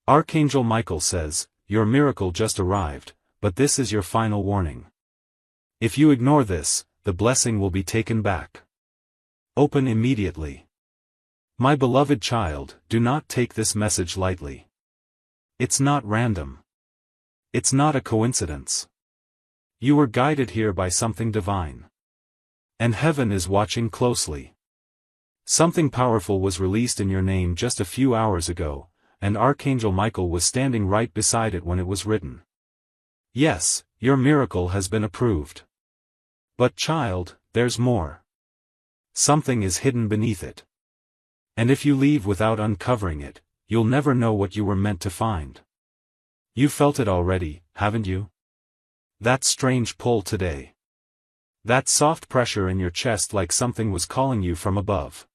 Archangel Michael says, your miracle just arrived, but this is your final warning. If you ignore this, the blessing will be taken back. Open immediately. My beloved child, do not take this message lightly. It's not random. It's not a coincidence. You were guided here by something divine. And heaven is watching closely. Something powerful was released in your name just a few hours ago, and Archangel Michael was standing right beside it when it was written. Yes, your miracle has been approved. But child, there's more. Something is hidden beneath it. And if you leave without uncovering it, you'll never know what you were meant to find. You felt it already, haven't you? That strange pull today. That soft pressure in your chest like something was calling you from above.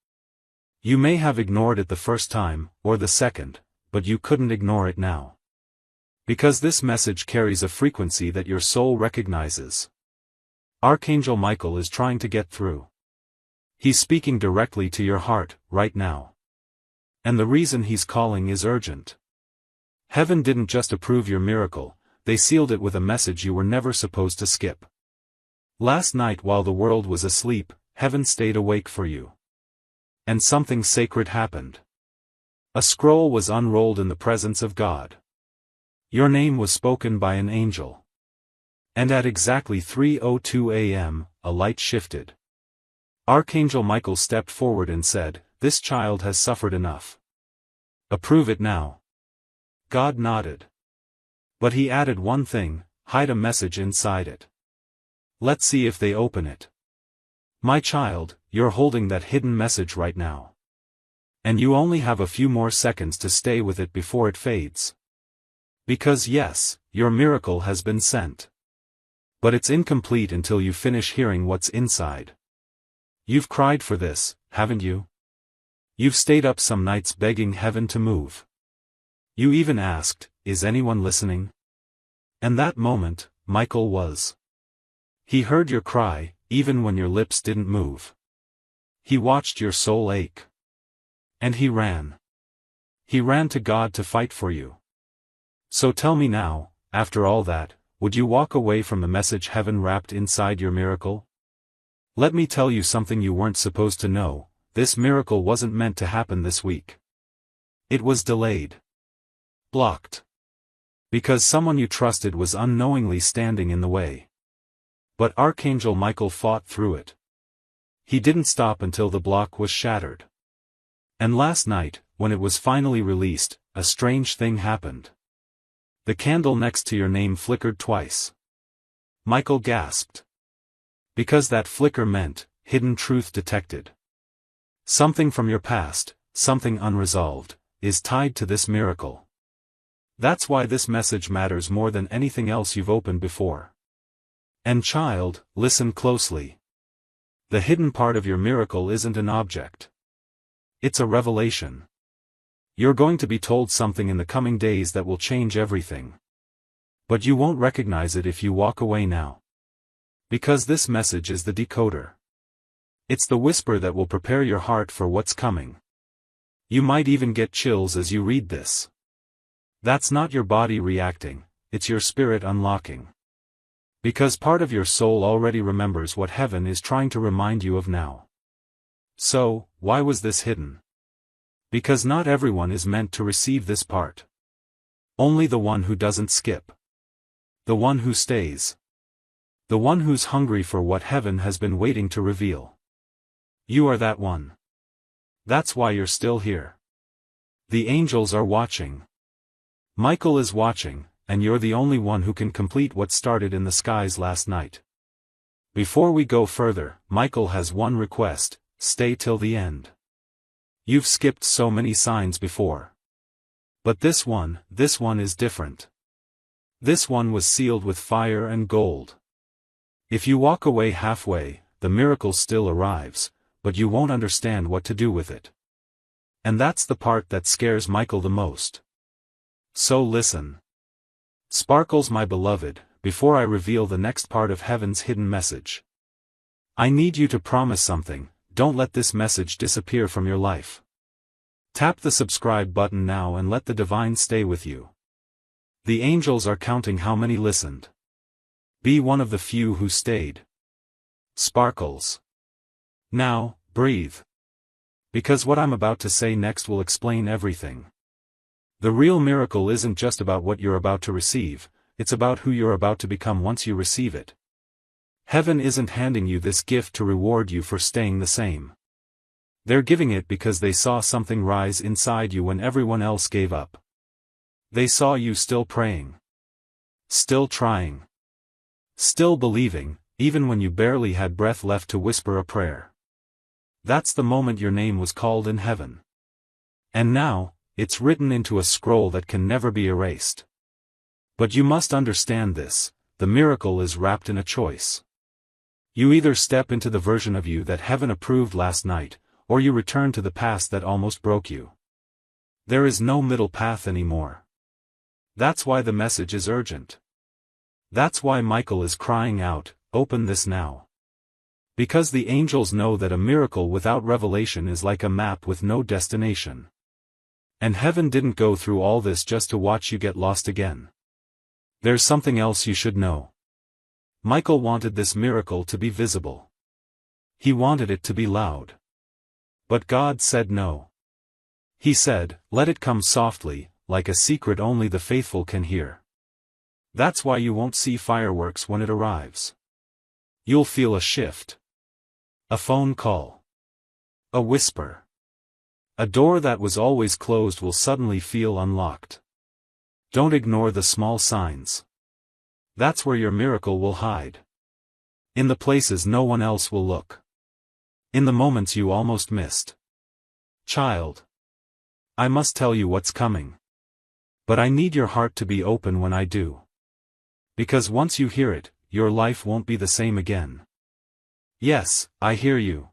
You may have ignored it the first time, or the second, but you couldn't ignore it now. Because this message carries a frequency that your soul recognizes. Archangel Michael is trying to get through. He's speaking directly to your heart, right now. And the reason he's calling is urgent. Heaven didn't just approve your miracle, they sealed it with a message you were never supposed to skip. Last night while the world was asleep, heaven stayed awake for you. And something sacred happened. A scroll was unrolled in the presence of God. Your name was spoken by an angel. And at exactly 3:02 a.m., a light shifted. Archangel Michael stepped forward and said, "This child has suffered enough. Approve it now." God nodded. But he added one thing, hide a message inside it. Let's see if they open it. My child, you're holding that hidden message right now. And you only have a few more seconds to stay with it before it fades. Because yes, your miracle has been sent. But it's incomplete until you finish hearing what's inside. You've cried for this, haven't you? You've stayed up some nights begging heaven to move. You even asked, is anyone listening? And that moment, Michael was. He heard your cry, even when your lips didn't move. He watched your soul ache. And he ran. He ran to God to fight for you. So tell me now, after all that, would you walk away from the message heaven wrapped inside your miracle? Let me tell you something you weren't supposed to know, this miracle wasn't meant to happen this week. It was delayed. Blocked. Because someone you trusted was unknowingly standing in the way. But Archangel Michael fought through it. He didn't stop until the block was shattered. And last night, when it was finally released, a strange thing happened. The candle next to your name flickered twice. Michael gasped. Because that flicker meant, hidden truth detected. Something from your past, something unresolved, is tied to this miracle. That's why this message matters more than anything else you've opened before. And child, listen closely. The hidden part of your miracle isn't an object. It's a revelation. You're going to be told something in the coming days that will change everything. But you won't recognize it if you walk away now. Because this message is the decoder. It's the whisper that will prepare your heart for what's coming. You might even get chills as you read this. That's not your body reacting, it's your spirit unlocking. Because part of your soul already remembers what heaven is trying to remind you of now. So, why was this hidden? Because not everyone is meant to receive this part. Only the one who doesn't skip. The one who stays. The one who's hungry for what heaven has been waiting to reveal. You are that one. That's why you're still here. The angels are watching. Michael is watching, and you're the only one who can complete what started in the skies last night. Before we go further, Michael has one request, stay till the end. You've skipped so many signs before. But this one is different. This one was sealed with fire and gold. If you walk away halfway, the miracle still arrives, but you won't understand what to do with it. And that's the part that scares Michael the most. So listen. Sparkles, my beloved, before I reveal the next part of heaven's hidden message. I need you to promise something, don't let this message disappear from your life. Tap the subscribe button now and let the divine stay with you. The angels are counting how many listened. Be one of the few who stayed. Sparkles. Now, breathe. Because what I'm about to say next will explain everything. The real miracle isn't just about what you're about to receive, it's about who you're about to become once you receive it. Heaven isn't handing you this gift to reward you for staying the same. They're giving it because they saw something rise inside you when everyone else gave up. They saw you still praying. Still trying. Still believing, even when you barely had breath left to whisper a prayer. That's the moment your name was called in heaven. And now, it's written into a scroll that can never be erased. But you must understand this, the miracle is wrapped in a choice. You either step into the version of you that heaven approved last night, or you return to the past that almost broke you. There is no middle path anymore. That's why the message is urgent. That's why Michael is crying out, open this now. Because the angels know that a miracle without revelation is like a map with no destination. And heaven didn't go through all this just to watch you get lost again. There's something else you should know. Michael wanted this miracle to be visible. He wanted it to be loud. But God said no. He said, let it come softly, like a secret only the faithful can hear. That's why you won't see fireworks when it arrives. You'll feel a shift. A phone call. A whisper. A door that was always closed will suddenly feel unlocked. Don't ignore the small signs. That's where your miracle will hide. In the places no one else will look. In the moments you almost missed. Child. I must tell you what's coming. But I need your heart to be open when I do. Because once you hear it, your life won't be the same again. Yes, I hear you.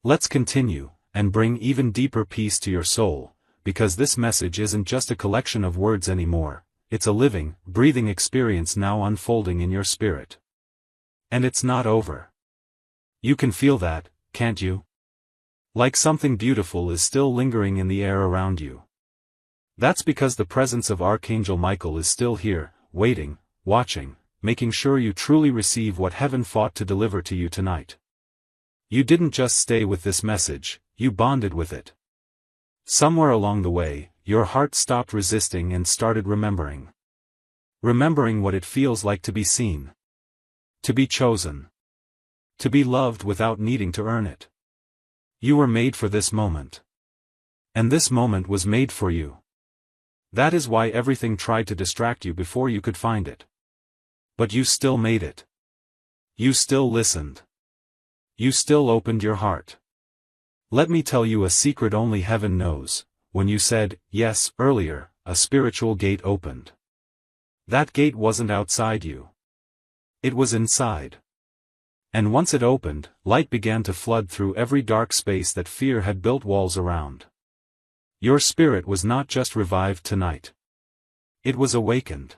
Let's continue, and bring even deeper peace to your soul, because this message isn't just a collection of words anymore, it's a living, breathing experience now unfolding in your spirit. And it's not over. You can feel that, can't you? Like something beautiful is still lingering in the air around you. That's because the presence of Archangel Michael is still here, waiting, watching, making sure you truly receive what heaven fought to deliver to you tonight. You didn't just stay with this message, you bonded with it. Somewhere along the way, your heart stopped resisting and started remembering. Remembering what it feels like to be seen. To be chosen. To be loved without needing to earn it. You were made for this moment. And this moment was made for you. That is why everything tried to distract you before you could find it. But you still made it. You still listened. You still opened your heart. Let me tell you a secret only heaven knows. When you said, yes, earlier, a spiritual gate opened. That gate wasn't outside you. It was inside. And once it opened, light began to flood through every dark space that fear had built walls around. Your spirit was not just revived tonight. It was awakened.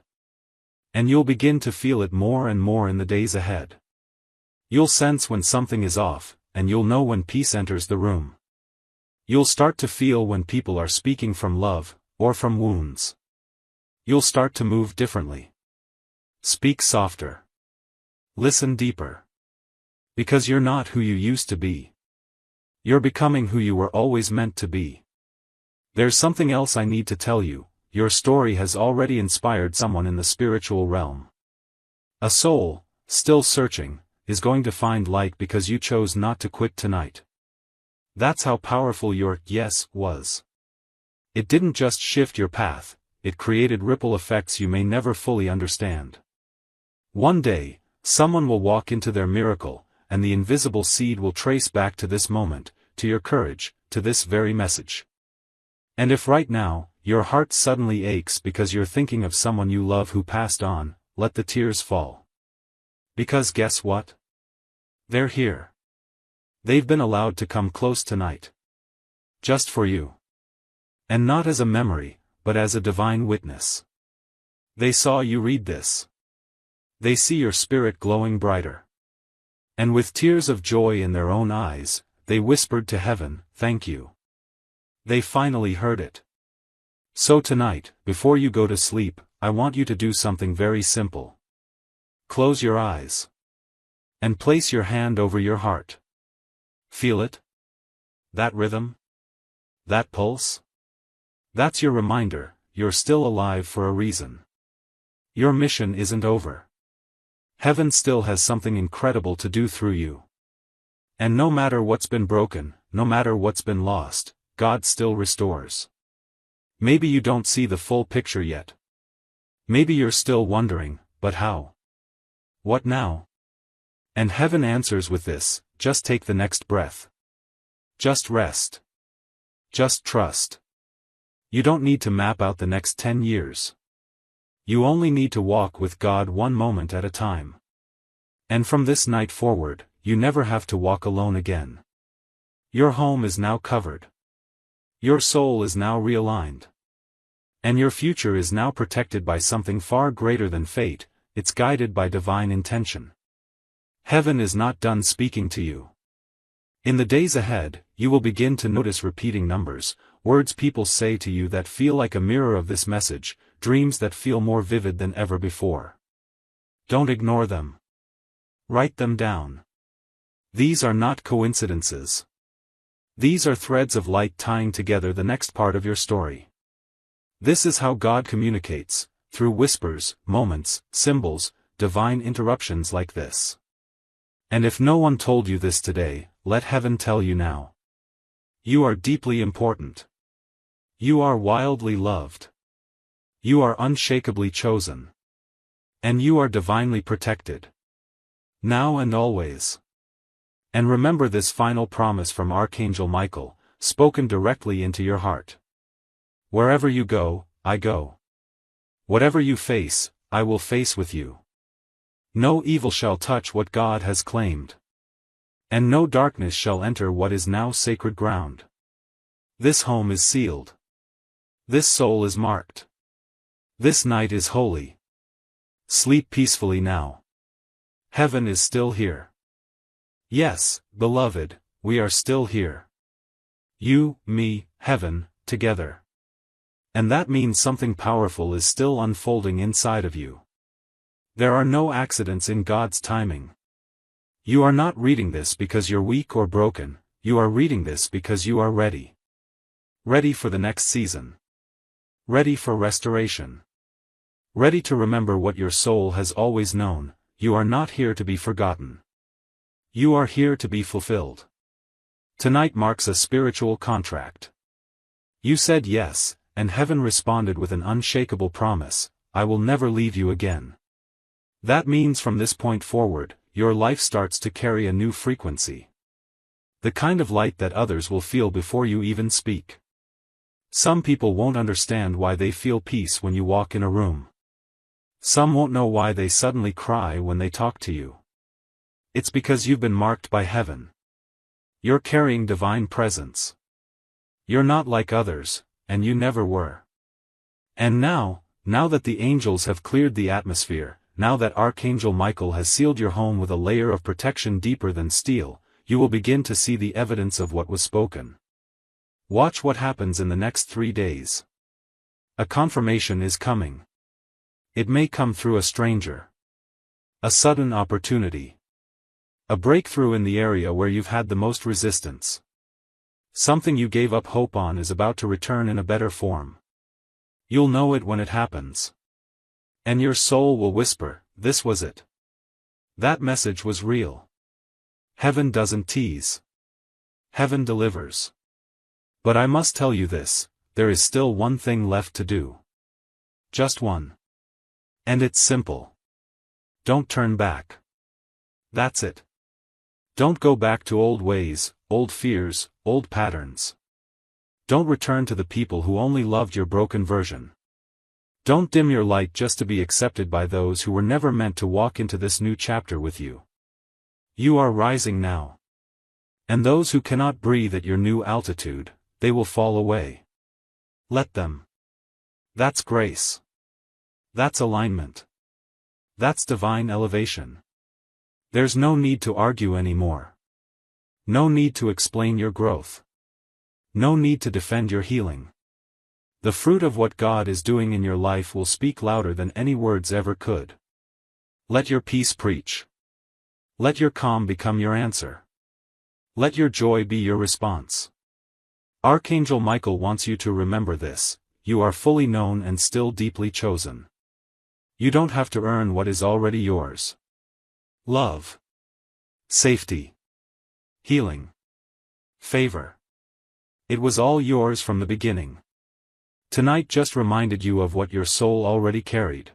And you'll begin to feel it more and more in the days ahead. You'll sense when something is off, and you'll know when peace enters the room. You'll start to feel when people are speaking from love, or from wounds. You'll start to move differently. Speak softer. Listen deeper. Because you're not who you used to be. You're becoming who you were always meant to be. There's something else I need to tell you. Your story has already inspired someone in the spiritual realm. A soul, still searching, is going to find light because you chose not to quit tonight. That's how powerful your yes was. It didn't just shift your path, it created ripple effects you may never fully understand. One day, someone will walk into their miracle, and the invisible seed will trace back to this moment, to your courage, to this very message. And if right now, your heart suddenly aches because you're thinking of someone you love who passed on, let the tears fall. Because guess what? They're here. They've been allowed to come close tonight. Just for you. And not as a memory, but as a divine witness. They saw you read this. They see your spirit glowing brighter. And with tears of joy in their own eyes, they whispered to heaven, thank you. They finally heard it. So tonight, before you go to sleep, I want you to do something very simple. Close your eyes. And place your hand over your heart. Feel it? That rhythm? That pulse? That's your reminder, you're still alive for a reason. Your mission isn't over. Heaven still has something incredible to do through you. And no matter what's been broken, no matter what's been lost, God still restores. Maybe you don't see the full picture yet. Maybe you're still wondering, but how? What now? And heaven answers with this: just take the next breath. Just rest. Just trust. You don't need to map out the next 10 years. You only need to walk with God one moment at a time. And from this night forward, you never have to walk alone again. Your home is now covered. Your soul is now realigned. And your future is now protected by something far greater than fate, it's guided by divine intention. Heaven is not done speaking to you. In the days ahead, you will begin to notice repeating numbers, words people say to you that feel like a mirror of this message, dreams that feel more vivid than ever before. Don't ignore them. Write them down. These are not coincidences. These are threads of light tying together the next part of your story. This is how God communicates, through whispers, moments, symbols, divine interruptions like this. And if no one told you this today, let heaven tell you now. You are deeply important. You are wildly loved. You are unshakably chosen. And you are divinely protected. Now and always. And remember this final promise from Archangel Michael, spoken directly into your heart. Wherever you go, I go. Whatever you face, I will face with you. No evil shall touch what God has claimed. And no darkness shall enter what is now sacred ground. This home is sealed. This soul is marked. This night is holy. Sleep peacefully now. Heaven is still here. Yes, beloved, we are still here. You, me, heaven, together. And that means something powerful is still unfolding inside of you. There are no accidents in God's timing. You are not reading this because you're weak or broken, you are reading this because you are ready. Ready for the next season. Ready for restoration. Ready to remember what your soul has always known: you are not here to be forgotten. You are here to be fulfilled. Tonight marks a spiritual contract. You said yes, and heaven responded with an unshakable promise: I will never leave you again. That means from this point forward, your life starts to carry a new frequency. The kind of light that others will feel before you even speak. Some people won't understand why they feel peace when you walk in a room. Some won't know why they suddenly cry when they talk to you. It's because you've been marked by heaven. You're carrying divine presence. You're not like others, and you never were. And now that the angels have cleared the atmosphere, now that Archangel Michael has sealed your home with a layer of protection deeper than steel, you will begin to see the evidence of what was spoken. Watch what happens in the next 3 days. A confirmation is coming. It may come through a stranger. A sudden opportunity. A breakthrough in the area where you've had the most resistance. Something you gave up hope on is about to return in a better form. You'll know it when it happens. And your soul will whisper, this was it. That message was real. Heaven doesn't tease. Heaven delivers. But I must tell you this, there is still one thing left to do. Just one. And it's simple. Don't turn back. That's it. Don't go back to old ways, old fears, old patterns. Don't return to the people who only loved your broken version. Don't dim your light just to be accepted by those who were never meant to walk into this new chapter with you. You are rising now. And those who cannot breathe at your new altitude, they will fall away. Let them. That's grace. That's alignment. That's divine elevation. There's no need to argue anymore. No need to explain your growth. No need to defend your healing. The fruit of what God is doing in your life will speak louder than any words ever could. Let your peace preach. Let your calm become your answer. Let your joy be your response. Archangel Michael wants you to remember this: you are fully known and still deeply chosen. You don't have to earn what is already yours. Love, safety, healing, favor. It was all yours from the beginning. Tonight just reminded you of what your soul already carried.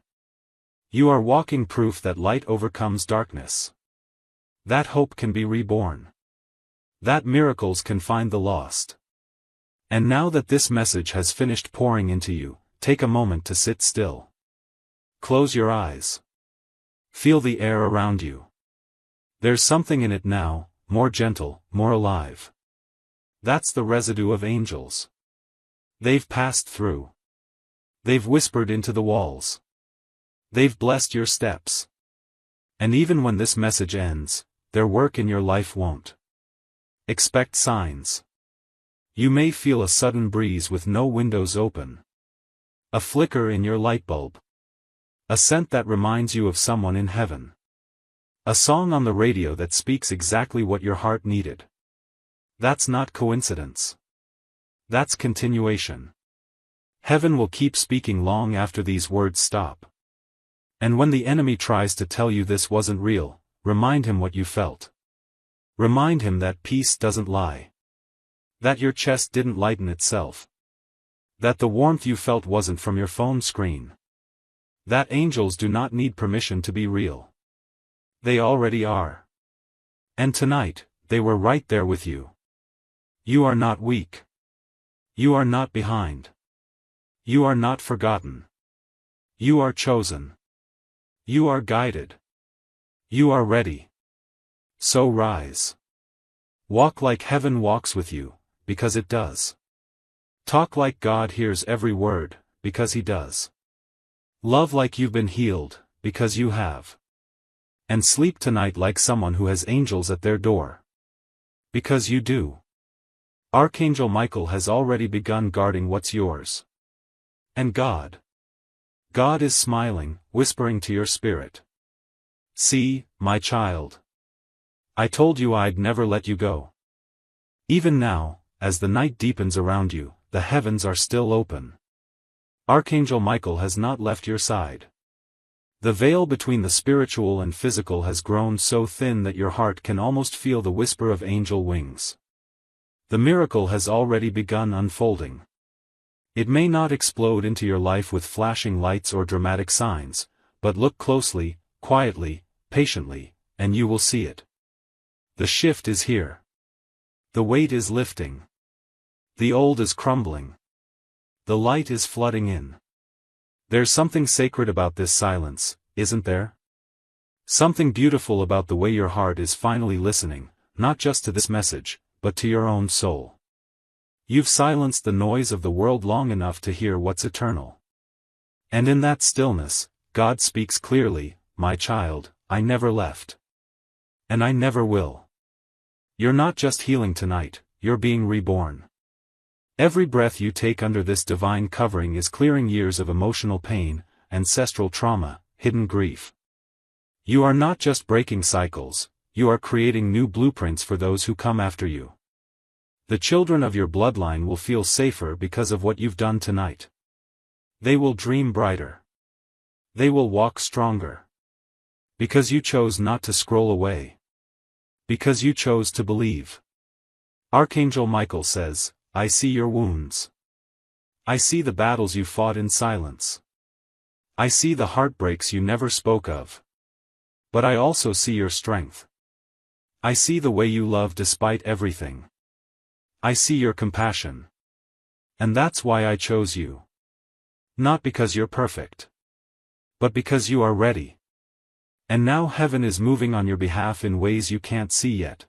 You are walking proof that light overcomes darkness. That hope can be reborn. That miracles can find the lost. And now that this message has finished pouring into you, take a moment to sit still. Close your eyes. Feel the air around you. There's something in it now, more gentle, more alive. That's the residue of angels. They've passed through. They've whispered into the walls. They've blessed your steps. And even when this message ends, their work in your life won't. Expect signs. You may feel a sudden breeze with no windows open. A flicker in your light bulb. A scent that reminds you of someone in heaven. A song on the radio that speaks exactly what your heart needed. That's not coincidence. That's continuation. Heaven will keep speaking long after these words stop. And when the enemy tries to tell you this wasn't real, remind him what you felt. Remind him that peace doesn't lie. That your chest didn't lighten itself. That the warmth you felt wasn't from your phone screen. That angels do not need permission to be real. They already are. And tonight, they were right there with you. You are not weak. You are not behind. You are not forgotten. You are chosen. You are guided. You are ready. So rise. Walk like heaven walks with you, because it does. Talk like God hears every word, because He does. Love like you've been healed, because you have. And sleep tonight like someone who has angels at their door. Because you do. Archangel Michael has already begun guarding what's yours. And God is smiling, whispering to your spirit. See, my child. I told you I'd never let you go. Even now, as the night deepens around you, the heavens are still open. Archangel Michael has not left your side. The veil between the spiritual and physical has grown so thin that your heart can almost feel the whisper of angel wings. The miracle has already begun unfolding. It may not explode into your life with flashing lights or dramatic signs, but look closely, quietly, patiently, and you will see it. The shift is here. The weight is lifting. The old is crumbling. The light is flooding in. There's something sacred about this silence, isn't there? Something beautiful about the way your heart is finally listening, not just to this message, but to your own soul. You've silenced the noise of the world long enough to hear what's eternal. And in that stillness, God speaks clearly, my child, I never left. And I never will. You're not just healing tonight, you're being reborn. Every breath you take under this divine covering is clearing years of emotional pain, ancestral trauma, hidden grief. You are not just breaking cycles, you are creating new blueprints for those who come after you. The children of your bloodline will feel safer because of what you've done tonight. They will dream brighter. They will walk stronger. Because you chose not to scroll away. Because you chose to believe. Archangel Michael says, I see your wounds. I see the battles you fought in silence. I see the heartbreaks you never spoke of. But I also see your strength. I see the way you love despite everything. I see your compassion. And that's why I chose you. Not because you're perfect. But because you are ready. And now heaven is moving on your behalf in ways you can't see yet.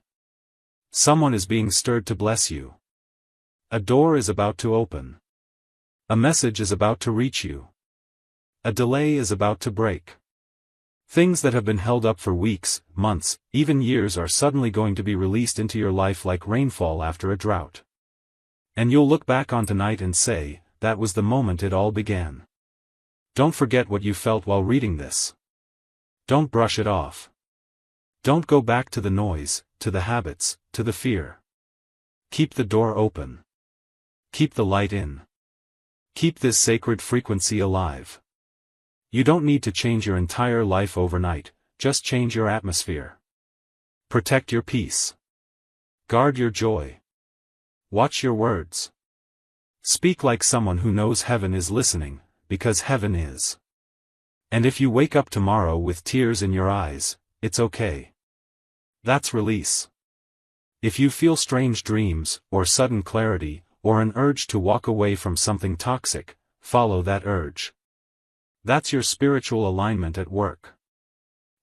Someone is being stirred to bless you. A door is about to open. A message is about to reach you. A delay is about to break. Things that have been held up for weeks, months, even years are suddenly going to be released into your life like rainfall after a drought. And you'll look back on tonight and say, that was the moment it all began. Don't forget what you felt while reading this. Don't brush it off. Don't go back to the noise, to the habits, to the fear. Keep the door open. Keep the light in. Keep this sacred frequency alive. You don't need to change your entire life overnight, just change your atmosphere. Protect your peace. Guard your joy. Watch your words. Speak like someone who knows heaven is listening, because heaven is. And if you wake up tomorrow with tears in your eyes, it's okay. That's release. If you feel strange dreams, or sudden clarity, or an urge to walk away from something toxic, follow that urge. That's your spiritual alignment at work.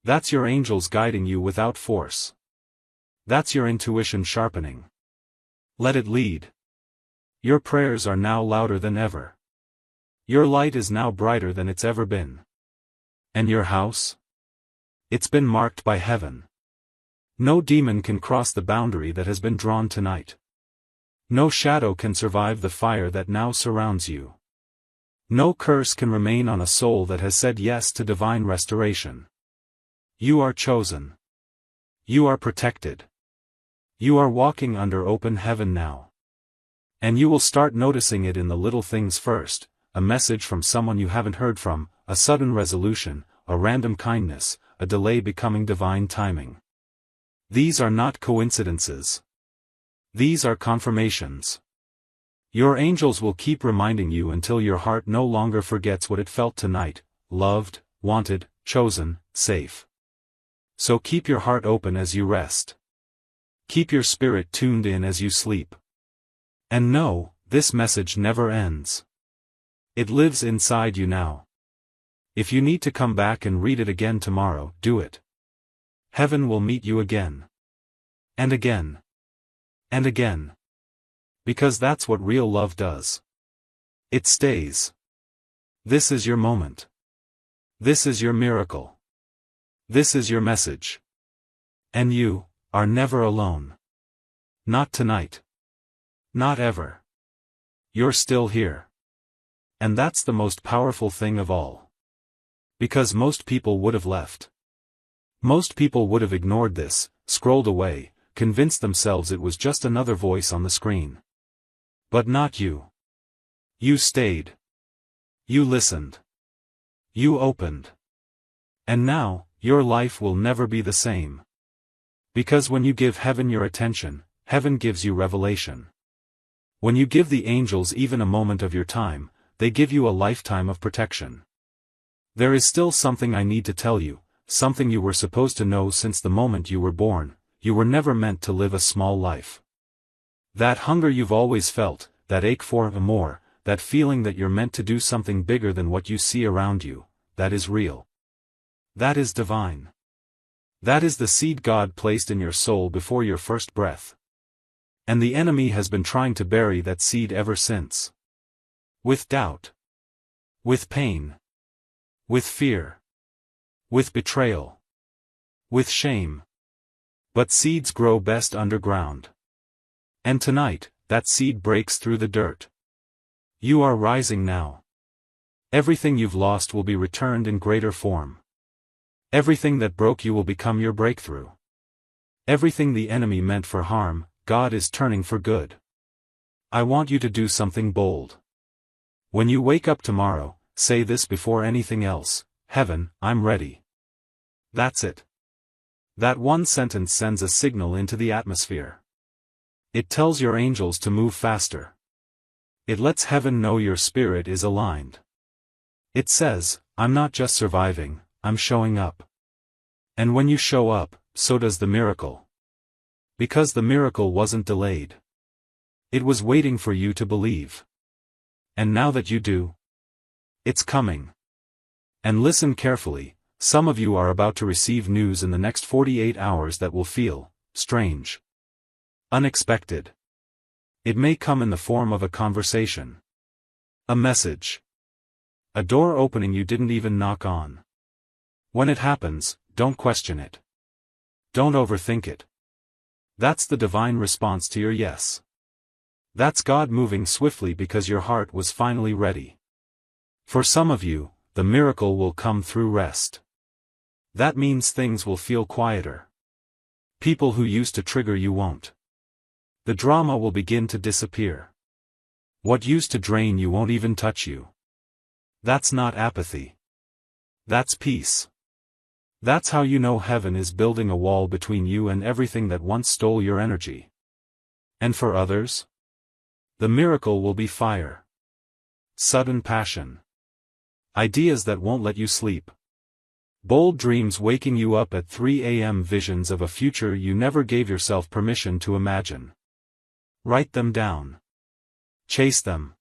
That's your angels guiding you without force. That's your intuition sharpening. Let it lead. Your prayers are now louder than ever. Your light is now brighter than it's ever been. And your house? It's been marked by heaven. No demon can cross the boundary that has been drawn tonight. No shadow can survive the fire that now surrounds you. No curse can remain on a soul that has said yes to divine restoration. You are chosen. You are protected. You are walking under open heaven now. And you will start noticing it in the little things first, a message from someone you haven't heard from, a sudden resolution, a random kindness, a delay becoming divine timing. These are not coincidences. These are confirmations. Your angels will keep reminding you until your heart no longer forgets what it felt tonight, loved, wanted, chosen, safe. So keep your heart open as you rest. Keep your spirit tuned in as you sleep. And know, this message never ends. It lives inside you now. If you need to come back and read it again tomorrow, do it. Heaven will meet you again. And again. And again. Because that's what real love does. It stays. This is your moment. This is your miracle. This is your message. And you are never alone. Not tonight. Not ever. You're still here. And that's the most powerful thing of all. Because most people would have left. Most people would have ignored this, scrolled away, convinced themselves it was just another voice on the screen. But not you. You stayed. You listened. You opened. And now, your life will never be the same. Because when you give heaven your attention, heaven gives you revelation. When you give the angels even a moment of your time, they give you a lifetime of protection. There is still something I need to tell you, something you were supposed to know since the moment you were born. You were never meant to live a small life. That hunger you've always felt, that ache for more, that feeling that you're meant to do something bigger than what you see around you, that is real. That is divine. That is the seed God placed in your soul before your first breath. And the enemy has been trying to bury that seed ever since. With doubt. With pain. With fear. With betrayal. With shame. But seeds grow best underground. And tonight, that seed breaks through the dirt. You are rising now. Everything you've lost will be returned in greater form. Everything that broke you will become your breakthrough. Everything the enemy meant for harm, God is turning for good. I want you to do something bold. When you wake up tomorrow, say this before anything else: Heaven, I'm ready. That's it. That one sentence sends a signal into the atmosphere. It tells your angels to move faster. It lets heaven know your spirit is aligned. It says, I'm not just surviving, I'm showing up. And when you show up, so does the miracle. Because the miracle wasn't delayed. It was waiting for you to believe. And now that you do, it's coming. And listen carefully, some of you are about to receive news in the next 48 hours that will feel strange. Unexpected. It may come in the form of a conversation. A message. A door opening you didn't even knock on. When it happens, don't question it. Don't overthink it. That's the divine response to your yes. That's God moving swiftly because your heart was finally ready. For some of you, the miracle will come through rest. That means things will feel quieter. People who used to trigger you won't. The drama will begin to disappear. What used to drain you won't even touch you. That's not apathy. That's peace. That's how you know heaven is building a wall between you and everything that once stole your energy. And for others? The miracle will be fire. Sudden passion. Ideas that won't let you sleep. Bold dreams waking you up at 3 a.m. Visions of a future you never gave yourself permission to imagine. Write them down. Chase them.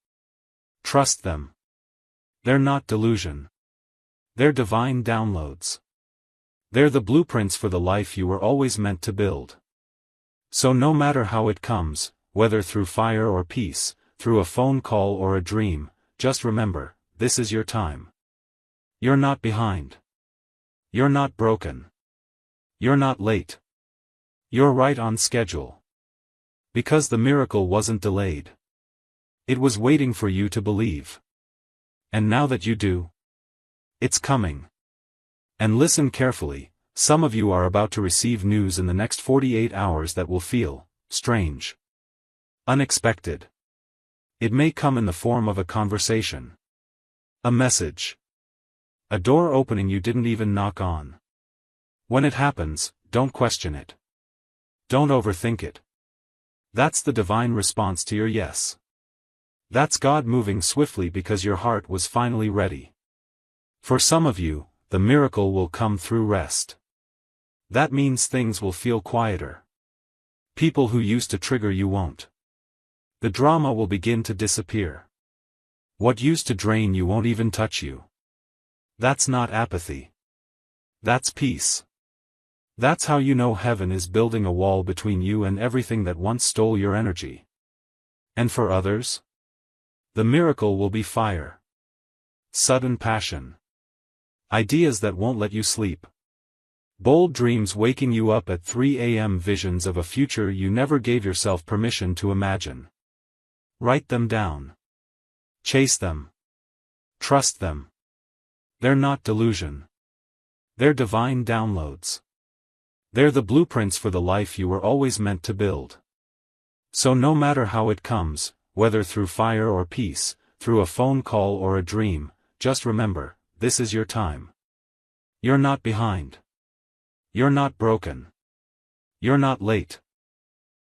Trust them. They're not delusion. They're divine downloads. They're the blueprints for the life you were always meant to build. So no matter how it comes, whether through fire or peace, through a phone call or a dream, just remember, this is your time. You're not behind. You're not broken. You're not late. You're right on schedule. Because the miracle wasn't delayed. It was waiting for you to believe. And now that you do, it's coming. And listen carefully, some of you are about to receive news in the next 48 hours that will feel strange. Unexpected. It may come in the form of a conversation. A message. A door opening you didn't even knock on. When it happens, don't question it. Don't overthink it. That's the divine response to your yes. That's God moving swiftly because your heart was finally ready. For some of you, the miracle will come through rest. That means things will feel quieter. People who used to trigger you won't. The drama will begin to disappear. What used to drain you won't even touch you. That's not apathy. That's peace. That's how you know heaven is building a wall between you and everything that once stole your energy. And for others? The miracle will be fire. Sudden passion. Ideas that won't let you sleep. Bold dreams waking you up at 3 a.m. Visions of a future you never gave yourself permission to imagine. Write them down. Chase them. Trust them. They're not delusion. They're divine downloads. They're the blueprints for the life you were always meant to build. So no matter how it comes, whether through fire or peace, through a phone call or a dream, just remember, this is your time. You're not behind. You're not broken. You're not late.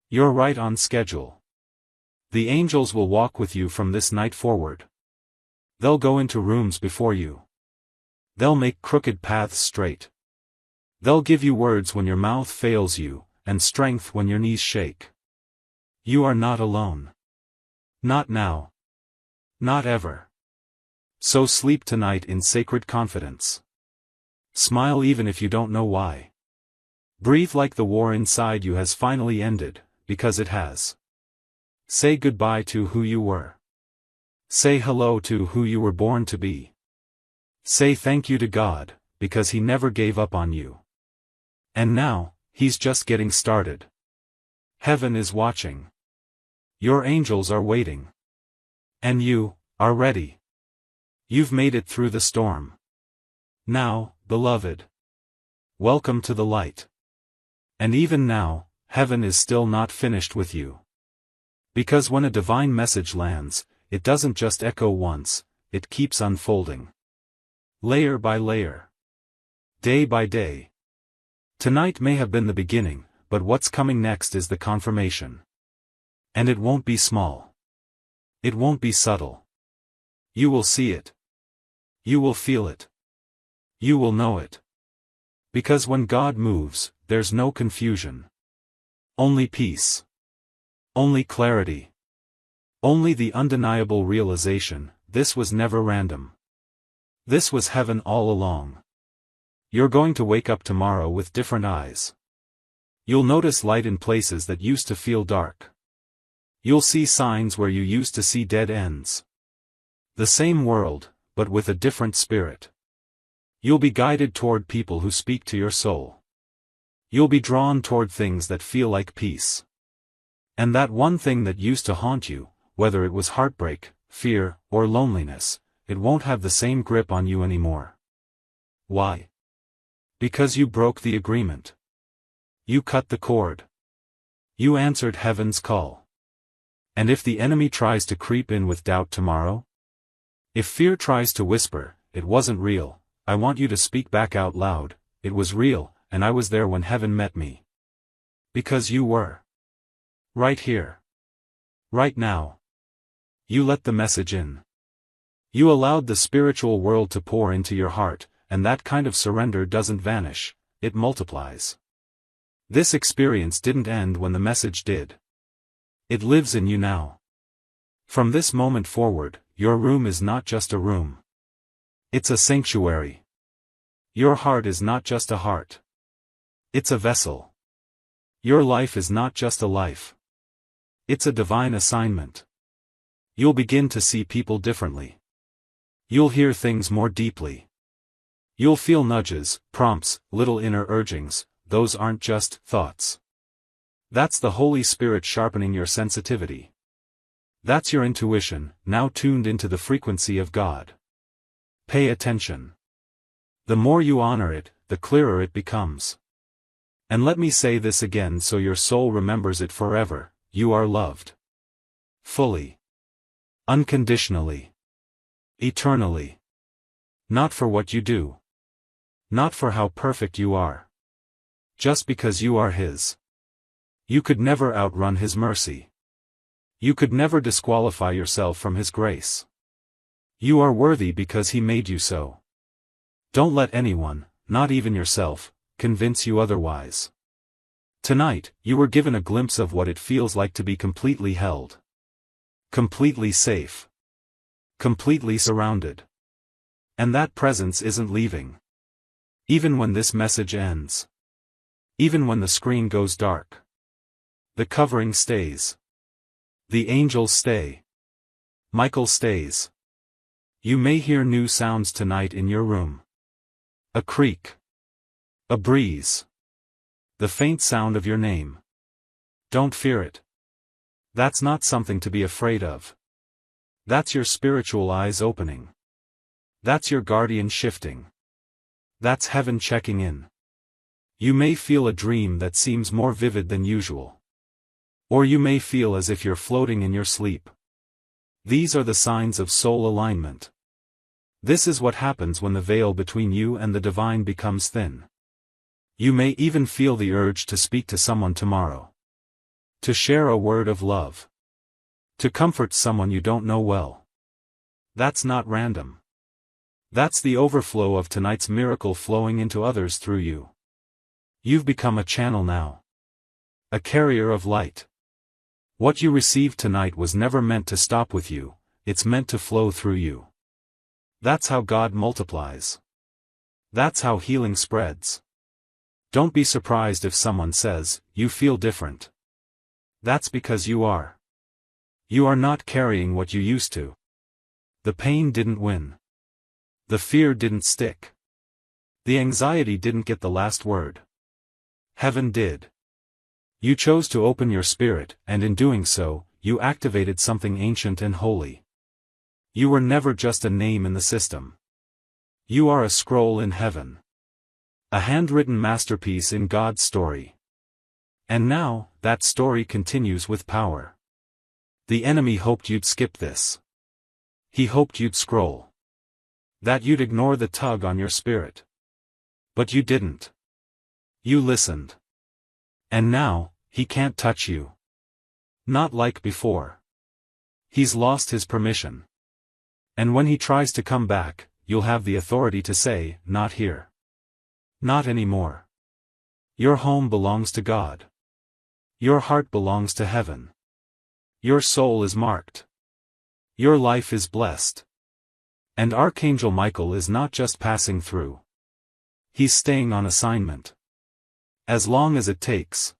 You're right on schedule. The angels will walk with you from this night forward. They'll go into rooms before you. They'll make crooked paths straight. They'll give you words when your mouth fails you, and strength when your knees shake. You are not alone. Not now. Not ever. So sleep tonight in sacred confidence. Smile even if you don't know why. Breathe like the war inside you has finally ended, because it has. Say goodbye to who you were. Say hello to who you were born to be. Say thank you to God, because He never gave up on you. And now, He's just getting started. Heaven is watching. Your angels are waiting. And you are ready. You've made it through the storm. Now, beloved, welcome to the light. And even now, heaven is still not finished with you. Because when a divine message lands, it doesn't just echo once, it keeps unfolding. Layer by layer. Day by day. Tonight may have been the beginning, but what's coming next is the confirmation. And it won't be small. It won't be subtle. You will see it. You will feel it. You will know it. Because when God moves, there's no confusion. Only peace. Only clarity. Only the undeniable realization, this was never random. This was heaven all along. You're going to wake up tomorrow with different eyes. You'll notice light in places that used to feel dark. You'll see signs where you used to see dead ends. The same world, but with a different spirit. You'll be guided toward people who speak to your soul. You'll be drawn toward things that feel like peace. And that one thing that used to haunt you, whether it was heartbreak, fear, or loneliness, it won't have the same grip on you anymore. Why? Because you broke the agreement. You cut the cord. You answered heaven's call. And if the enemy tries to creep in with doubt tomorrow? If fear tries to whisper, "It wasn't real," I want you to speak back out loud, "It was real, and I was there when heaven met me." Because you were. Right here. Right now. You let the message in. You allowed the spiritual world to pour into your heart, and that kind of surrender doesn't vanish, it multiplies. This experience didn't end when the message did. It lives in you now. From this moment forward, your room is not just a room. It's a sanctuary. Your heart is not just a heart. It's a vessel. Your life is not just a life. It's a divine assignment. You'll begin to see people differently. You'll hear things more deeply. You'll feel nudges, prompts, little inner urgings. Those aren't just thoughts. That's the Holy Spirit sharpening your sensitivity. That's your intuition, now tuned into the frequency of God. Pay attention. The more you honor it, the clearer it becomes. And let me say this again so your soul remembers it forever: you are loved. Fully. Unconditionally. Eternally. Not for what you do. Not for how perfect you are. Just because you are His. You could never outrun His mercy. You could never disqualify yourself from His grace. You are worthy because He made you so. Don't let anyone, not even yourself, convince you otherwise. Tonight, you were given a glimpse of what it feels like to be completely held. Completely safe. Completely surrounded. And that presence isn't leaving. Even when this message ends. Even when the screen goes dark. The covering stays. The angels stay. Michael stays. You may hear new sounds tonight in your room. A creak. A breeze. The faint sound of your name. Don't fear it. That's not something to be afraid of. That's your spiritual eyes opening. That's your guardian shifting. That's heaven checking in. You may feel a dream that seems more vivid than usual. Or you may feel as if you're floating in your sleep. These are the signs of soul alignment. This is what happens when the veil between you and the divine becomes thin. You may even feel the urge to speak to someone tomorrow. To share a word of love. To comfort someone you don't know well. That's not random. That's the overflow of tonight's miracle flowing into others through you. You've become a channel now. A carrier of light. What you received tonight was never meant to stop with you, it's meant to flow through you. That's how God multiplies. That's how healing spreads. Don't be surprised if someone says, "You feel different." That's because you are. You are not carrying what you used to. The pain didn't win. The fear didn't stick. The anxiety didn't get the last word. Heaven did. You chose to open your spirit, and in doing so, you activated something ancient and holy. You were never just a name in the system. You are a scroll in heaven. A handwritten masterpiece in God's story. And now, that story continues with power. The enemy hoped you'd skip this. He hoped you'd scroll. That you'd ignore the tug on your spirit. But you didn't. You listened. And now, he can't touch you. Not like before. He's lost his permission. And when he tries to come back, you'll have the authority to say, "Not here. Not anymore." Your home belongs to God. Your heart belongs to heaven. Your soul is marked. Your life is blessed. And Archangel Michael is not just passing through. He's staying on assignment. As long as it takes.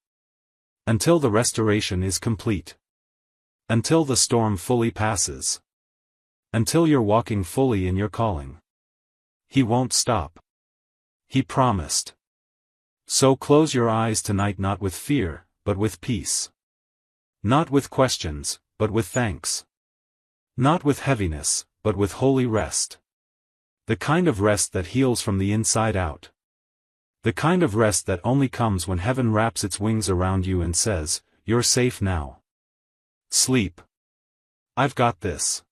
Until the restoration is complete. Until the storm fully passes. Until you're walking fully in your calling. He won't stop. He promised. So close your eyes tonight, not with fear, but with peace. Not with questions, but with thanks. Not with heaviness, but with holy rest. The kind of rest that heals from the inside out. The kind of rest that only comes when heaven wraps its wings around you and says, "You're safe now. Sleep. I've got this.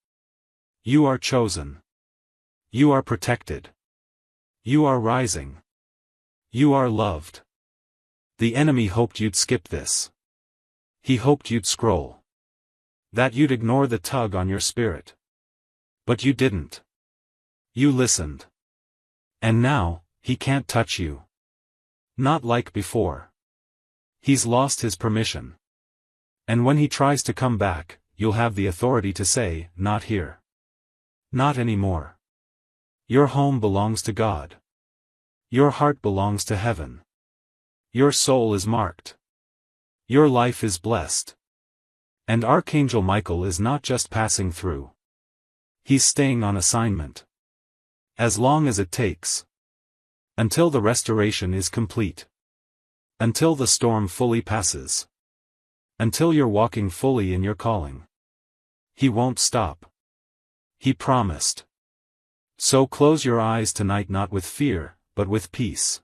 You are chosen. You are protected. You are rising. You are loved." The enemy hoped you'd skip this. He hoped you'd scroll. That you'd ignore the tug on your spirit. But you didn't. You listened. And now, he can't touch you. Not like before. He's lost his permission. And when he tries to come back, you'll have the authority to say, "Not here. Not anymore. Your home belongs to God. Your heart belongs to heaven. Your soul is marked. Your life is blessed." And Archangel Michael is not just passing through. He's staying on assignment. As long as it takes. Until the restoration is complete. Until the storm fully passes. Until you're walking fully in your calling. He won't stop. He promised. So close your eyes tonight, not with fear, but with peace.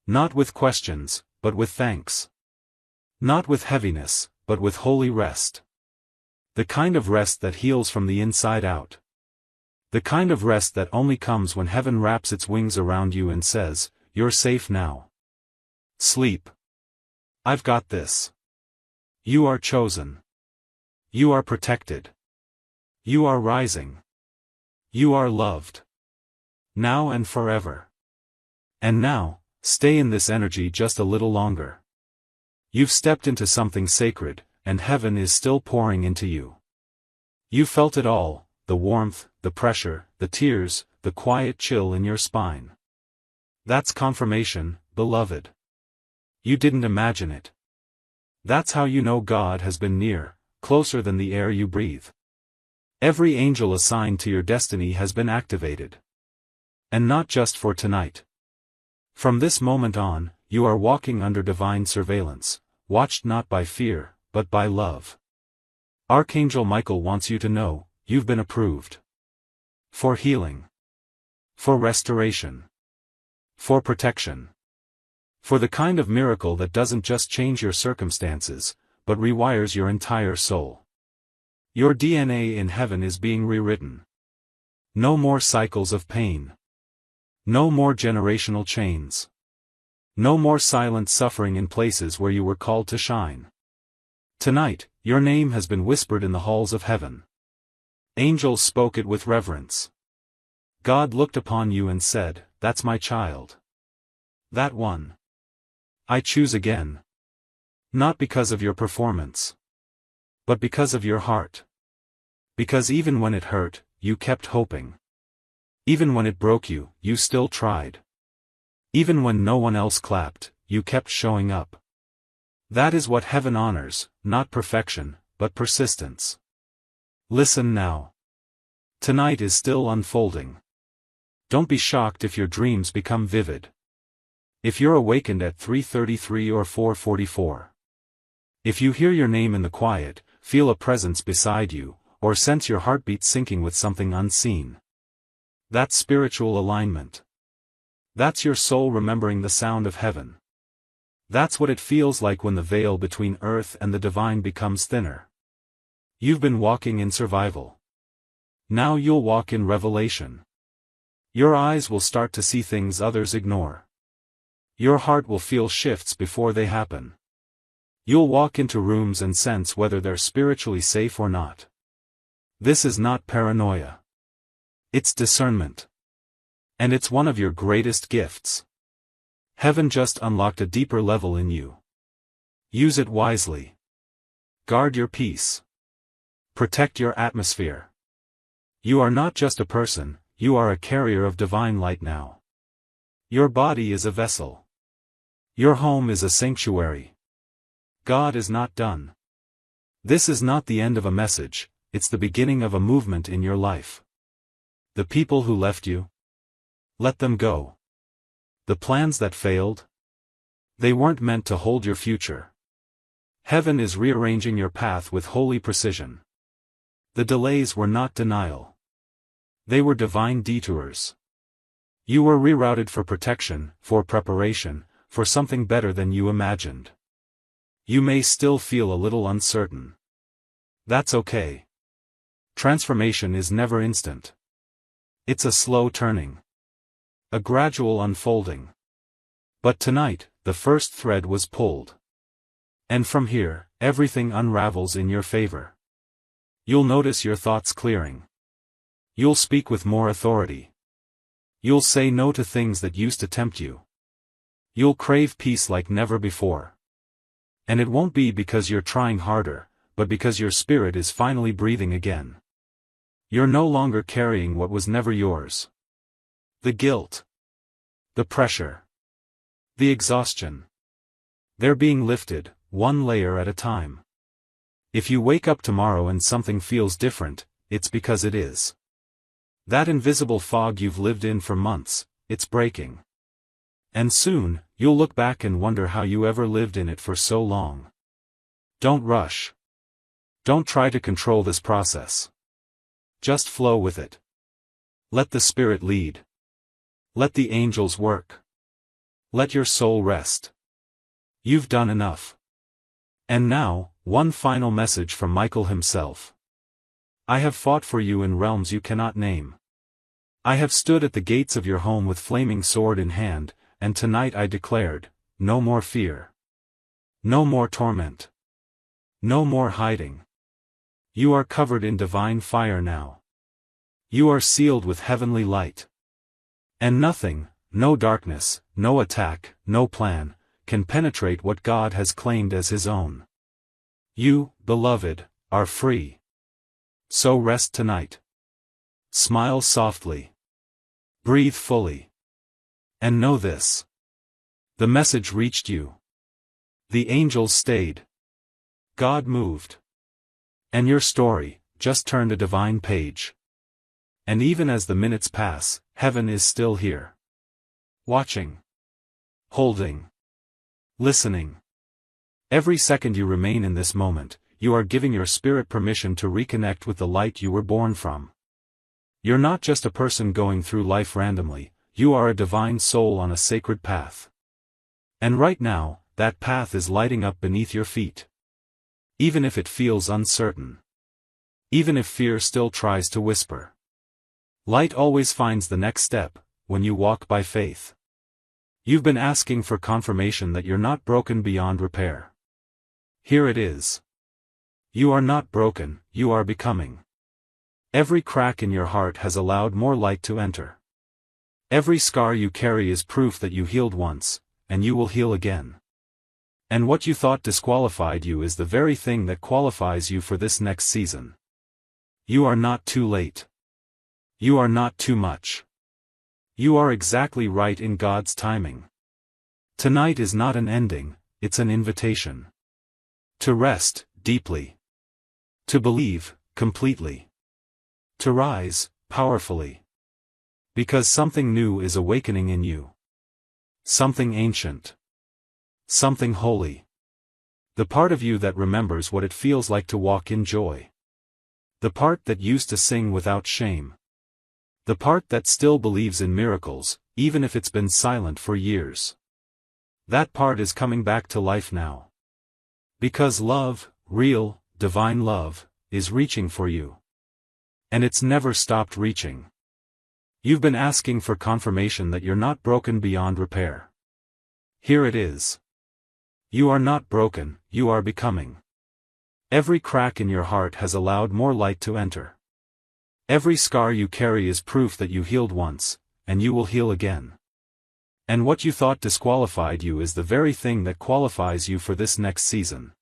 Not with questions, but with thanks. Not with heaviness, but with holy rest. The kind of rest that heals from the inside out. The kind of rest that only comes when heaven wraps its wings around you and says, "You're safe now. Sleep. I've got this. You are chosen. You are protected. You are rising. You are loved. Now and forever." And now, stay in this energy just a little longer. You've stepped into something sacred, and heaven is still pouring into you. You felt it all, the warmth, the pressure, the tears, the quiet chill in your spine. That's confirmation, beloved. You didn't imagine it. That's how you know God has been near, closer than the air you breathe. Every angel assigned to your destiny has been activated. And not just for tonight. From this moment on, you are walking under divine surveillance, watched not by fear, but by love. Archangel Michael wants you to know, you've been approved. For healing. For restoration. For protection. For the kind of miracle that doesn't just change your circumstances, but rewires your entire soul. Your DNA in heaven is being rewritten. No more cycles of pain. No more generational chains. No more silent suffering in places where you were called to shine. Tonight, your name has been whispered in the halls of heaven. Angels spoke it with reverence. God looked upon you and said, "That's my child. That one. I choose again. Not because of your performance. But because of your heart. Because even when it hurt, you kept hoping. Even when it broke you, you still tried. Even when no one else clapped, you kept showing up. That is what heaven honors, not perfection, but persistence. Listen now. Tonight is still unfolding. Don't be shocked if your dreams become vivid. If you're awakened at 3:33 or 4:44. If you hear your name in the quiet, feel a presence beside you, or sense your heartbeat syncing with something unseen. That's spiritual alignment. That's your soul remembering the sound of heaven. That's what it feels like when the veil between earth and the divine becomes thinner. You've been walking in survival. Now you'll walk in revelation. Your eyes will start to see things others ignore. Your heart will feel shifts before they happen. You'll walk into rooms and sense whether they're spiritually safe or not. This is not paranoia. It's discernment. And it's one of your greatest gifts. Heaven just unlocked a deeper level in you. Use it wisely. Guard your peace. Protect your atmosphere. You are not just a person, you are a carrier of divine light now. Your body is a vessel. Your home is a sanctuary. God is not done. This is not the end of a message, it's the beginning of a movement in your life. The people who left you? Let them go. The plans that failed? They weren't meant to hold your future. Heaven is rearranging your path with holy precision. The delays were not denial. They were divine detours. You were rerouted for protection, for preparation, for something better than you imagined. You may still feel a little uncertain. That's okay. Transformation is never instant. It's a slow turning. A gradual unfolding. But tonight, the first thread was pulled. And from here, everything unravels in your favor. You'll notice your thoughts clearing. You'll speak with more authority. You'll say no to things that used to tempt you. You'll crave peace like never before. And it won't be because you're trying harder, but because your spirit is finally breathing again. You're no longer carrying what was never yours. The guilt. The pressure. The exhaustion. They're being lifted, one layer at a time. If you wake up tomorrow and something feels different, it's because it is. That invisible fog you've lived in for months, it's breaking. And soon, you'll look back and wonder how you ever lived in it for so long. Don't rush. Don't try to control this process. Just flow with it. Let the Spirit lead. Let the angels work. Let your soul rest. You've done enough. And now, one final message from Michael himself. I have fought for you in realms you cannot name. I have stood at the gates of your home with flaming sword in hand, and tonight I declared, no more fear. No more torment. No more hiding. You are covered in divine fire now. You are sealed with heavenly light. And nothing, no darkness, no attack, no plan, can penetrate what God has claimed as His own. You, beloved, are free. So rest tonight. Smile softly. Breathe fully. And know this. The message reached you. The angels stayed. God moved. And your story just turned a divine page. And even as the minutes pass, heaven is still here. Watching. Holding. Listening. Every second you remain in this moment, you are giving your spirit permission to reconnect with the light you were born from. You're not just a person going through life randomly, you are a divine soul on a sacred path. And right now, that path is lighting up beneath your feet. Even if it feels uncertain. Even if fear still tries to whisper. Light always finds the next step, when you walk by faith. You've been asking for confirmation that you're not broken beyond repair. Here it is. You are not broken, you are becoming. Every crack in your heart has allowed more light to enter. Every scar you carry is proof that you healed once, and you will heal again. And what you thought disqualified you is the very thing that qualifies you for this next season. You are not too late. You are not too much. You are exactly right in God's timing. Tonight is not an ending, it's an invitation. To rest, deeply. To believe, completely. To rise, powerfully. Because something new is awakening in you. Something ancient. Something holy. The part of you that remembers what it feels like to walk in joy. The part that used to sing without shame. The part that still believes in miracles, even if it's been silent for years. That part is coming back to life now. Because love, real, divine love, is reaching for you. And it's never stopped reaching. You've been asking for confirmation that you're not broken beyond repair. Here it is. You are not broken, you are becoming. Every crack in your heart has allowed more light to enter. Every scar you carry is proof that you healed once, and you will heal again. And what you thought disqualified you is the very thing that qualifies you for this next season.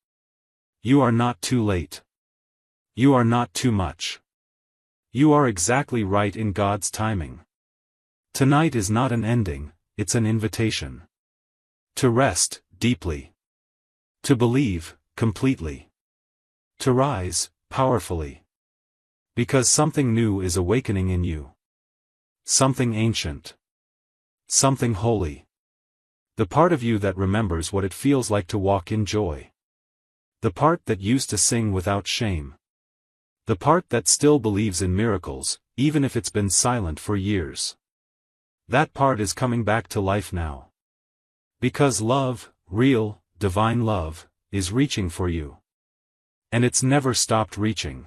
You are not too late. You are not too much. You are exactly right in God's timing. Tonight is not an ending, it's an invitation. To rest, deeply. To believe, completely. To rise, powerfully. Because something new is awakening in you. Something ancient. Something holy. The part of you that remembers what it feels like to walk in joy. The part that used to sing without shame. The part that still believes in miracles, even if it's been silent for years. That part is coming back to life now. Because love, real, divine love, is reaching for you. And it's never stopped reaching.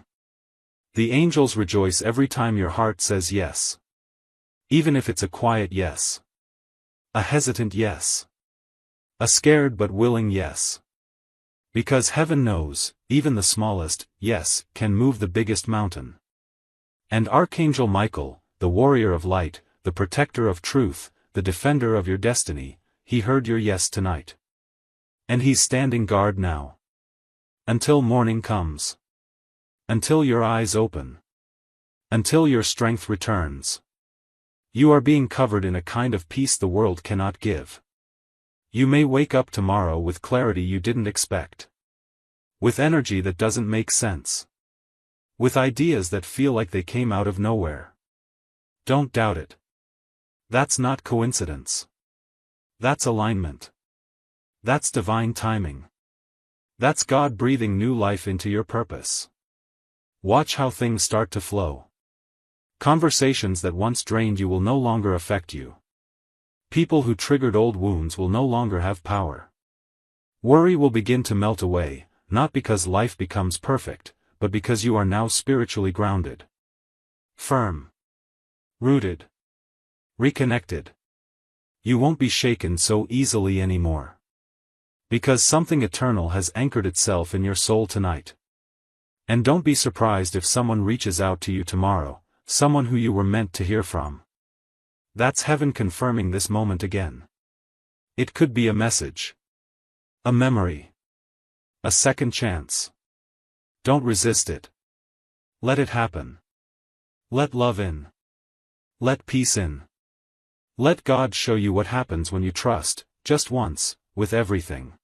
The angels rejoice every time your heart says yes. Even if it's a quiet yes. A hesitant yes. A scared but willing yes. Because heaven knows, even the smallest yes can move the biggest mountain. And Archangel Michael, the warrior of light, the protector of truth, the defender of your destiny, he heard your yes tonight. And he's standing guard now. Until morning comes. Until your eyes open. Until your strength returns. You are being covered in a kind of peace the world cannot give. You may wake up tomorrow with clarity you didn't expect. With energy that doesn't make sense. With ideas that feel like they came out of nowhere. Don't doubt it. That's not coincidence. That's alignment. That's divine timing. That's God breathing new life into your purpose. Watch how things start to flow. Conversations that once drained you will no longer affect you. People who triggered old wounds will no longer have power. Worry will begin to melt away, not because life becomes perfect, but because you are now spiritually grounded. Firm. Rooted. Reconnected. You won't be shaken so easily anymore. Because something eternal has anchored itself in your soul tonight. And don't be surprised if someone reaches out to you tomorrow, someone who you were meant to hear from. That's heaven confirming this moment again. It could be a message. A memory. A second chance. Don't resist it. Let it happen. Let love in. Let peace in. Let God show you what happens when you trust, just once, with everything.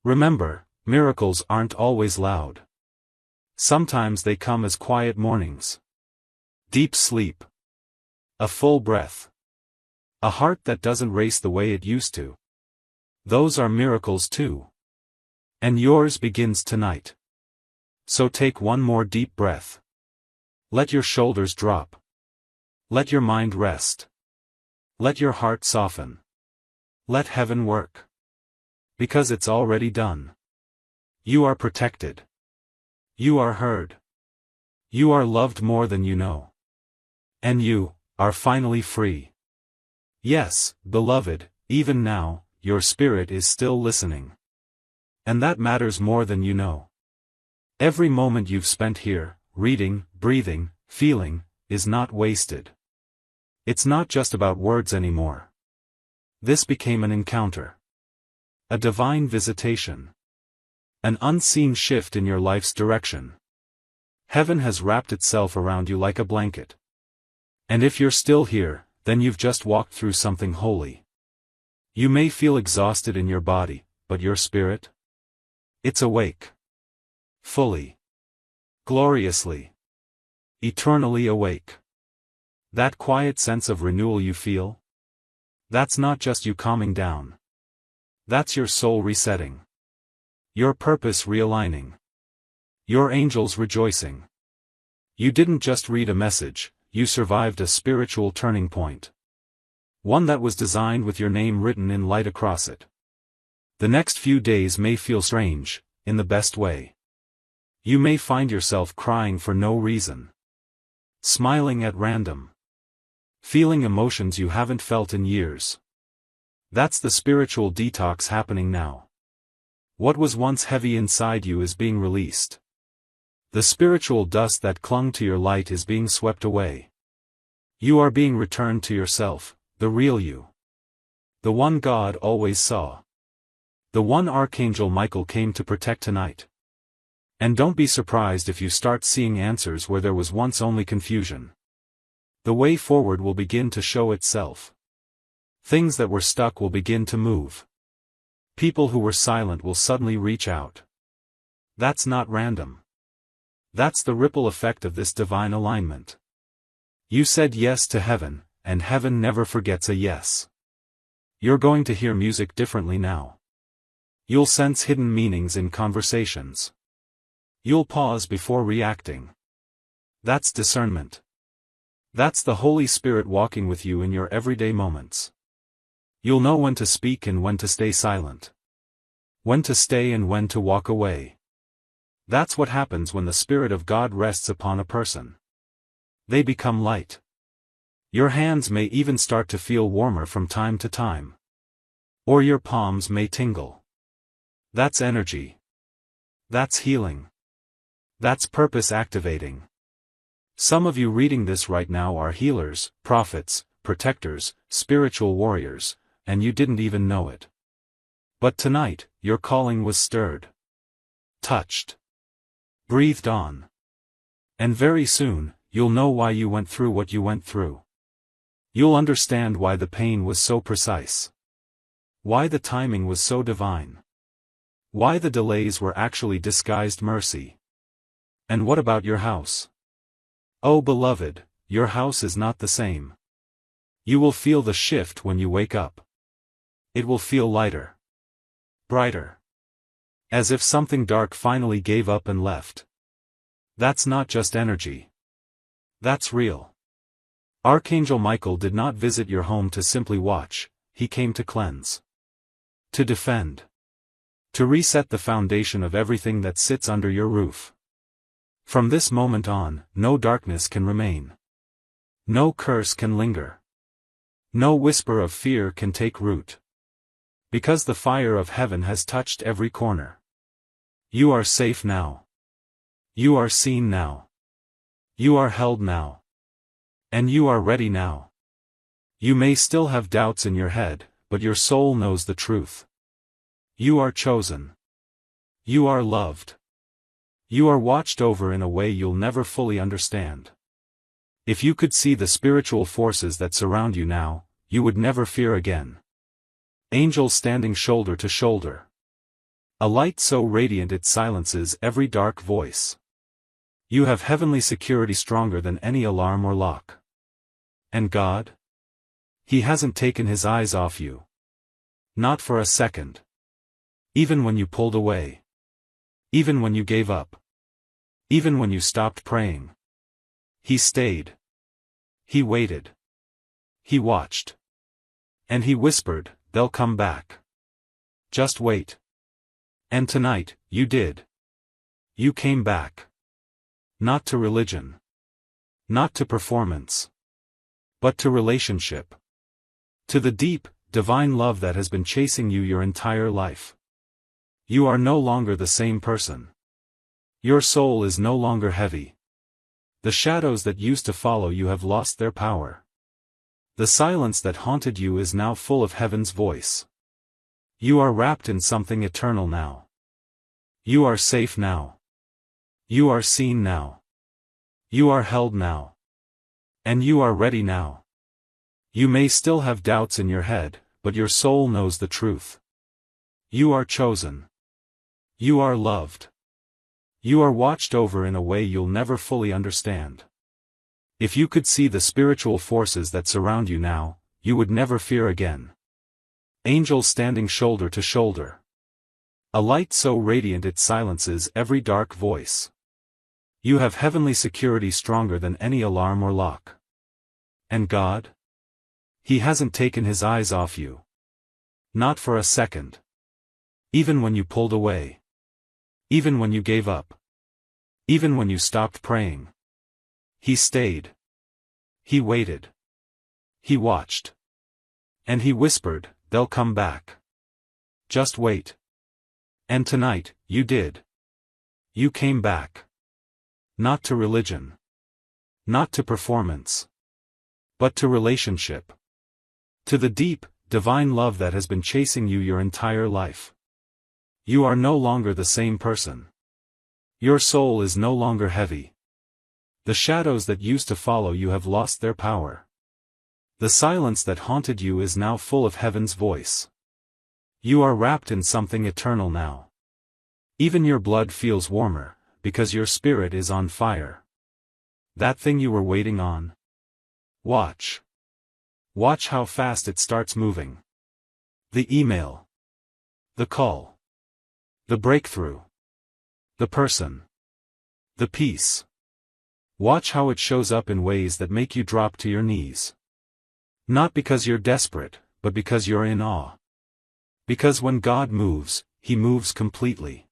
Remember, miracles aren't always loud. Sometimes they come as quiet mornings. Deep sleep. A full breath. A heart that doesn't race the way it used to. Those are miracles too. And yours begins tonight. So take one more deep breath. Let your shoulders drop. Let your mind rest. Let your heart soften. Let heaven work. Because it's already done. You are protected. You are heard. You are loved more than you know. And you are finally free. Yes, beloved, even now, your spirit is still listening. And that matters more than you know. Every moment you've spent here, reading, breathing, feeling, is not wasted. It's not just about words anymore. This became an encounter. A divine visitation. An unseen shift in your life's direction. Heaven has wrapped itself around you like a blanket. And if you're still here, then you've just walked through something holy. You may feel exhausted in your body, but your spirit? It's awake. Fully. Gloriously. Eternally awake. That quiet sense of renewal you feel? That's not just you calming down. That's your soul resetting. Your purpose realigning. Your angels rejoicing. You didn't just read a message, you survived a spiritual turning point. One that was designed with your name written in light across it. The next few days may feel strange, in the best way. You may find yourself crying for no reason. Smiling at random. Feeling emotions you haven't felt in years. That's the spiritual detox happening now. What was once heavy inside you is being released. The spiritual dust that clung to your light is being swept away. You are being returned to yourself, the real you. The one God always saw. The one Archangel Michael came to protect tonight. And don't be surprised if you start seeing answers where there was once only confusion. The way forward will begin to show itself. Things that were stuck will begin to move. People who were silent will suddenly reach out. That's not random. That's the ripple effect of this divine alignment. You said yes to heaven, and heaven never forgets a yes. You're going to hear music differently now. You'll sense hidden meanings in conversations. You'll pause before reacting. That's discernment. That's the Holy Spirit walking with you in your everyday moments. You'll know when to speak and when to stay silent. When to stay and when to walk away. That's what happens when the Spirit of God rests upon a person. They become light. Your hands may even start to feel warmer from time to time. Or your palms may tingle. That's energy. That's healing. That's purpose activating. Some of you reading this right now are healers, prophets, protectors, spiritual warriors, and you didn't even know it. But tonight, your calling was stirred. Touched. Breathed on. And very soon, you'll know why you went through what you went through. You'll understand why the pain was so precise. Why the timing was so divine. Why the delays were actually disguised mercy. And what about your house? Oh beloved, your house is not the same. You will feel the shift when you wake up. It will feel lighter. Brighter. As if something dark finally gave up and left. That's not just energy. That's real. Archangel Michael did not visit your home to simply watch, he came to cleanse. To defend. To reset the foundation of everything that sits under your roof. From this moment on, no darkness can remain. No curse can linger. No whisper of fear can take root. Because the fire of heaven has touched every corner. You are safe now. You are seen now. You are held now. And you are ready now. You may still have doubts in your head, but your soul knows the truth. You are chosen. You are loved. You are watched over in a way you'll never fully understand. If you could see the spiritual forces that surround you now, you would never fear again. Angels standing shoulder to shoulder. A light so radiant it silences every dark voice. You have heavenly security stronger than any alarm or lock. And God? He hasn't taken his eyes off you. Not for a second. Even when you pulled away. Even when you gave up. Even when you stopped praying. He stayed. He waited. He watched. And he whispered, they'll come back. Just wait. And tonight, you did. You came back. Not to religion. Not to performance. But to relationship. To the deep, divine love that has been chasing you your entire life. You are no longer the same person. Your soul is no longer heavy. The shadows that used to follow you have lost their power. The silence that haunted you is now full of heaven's voice. You are wrapped in something eternal now. You are safe now. You are seen now. You are held now. And you are ready now. You may still have doubts in your head, but your soul knows the truth. You are chosen. You are loved. You are watched over in a way you'll never fully understand. If you could see the spiritual forces that surround you now, you would never fear again. Angels standing shoulder to shoulder. A light so radiant it silences every dark voice. You have heavenly security stronger than any alarm or lock. And God? He hasn't taken his eyes off you. Not for a second. Even when you pulled away. Even when you gave up. Even when you stopped praying. He stayed. He waited. He watched. And he whispered, they'll come back. Just wait. And tonight, you did. You came back. Not to religion. Not to performance. But to relationship. To the deep, divine love that has been chasing you your entire life. You are no longer the same person. Your soul is no longer heavy. The shadows that used to follow you have lost their power. The silence that haunted you is now full of heaven's voice. You are wrapped in something eternal now. Even your blood feels warmer, because your spirit is on fire. That thing you were waiting on? Watch. Watch how fast it starts moving. The email. The call. The breakthrough. The person. The peace. Watch how it shows up in ways that make you drop to your knees. Not because you're desperate, but because you're in awe. Because when God moves, He moves completely.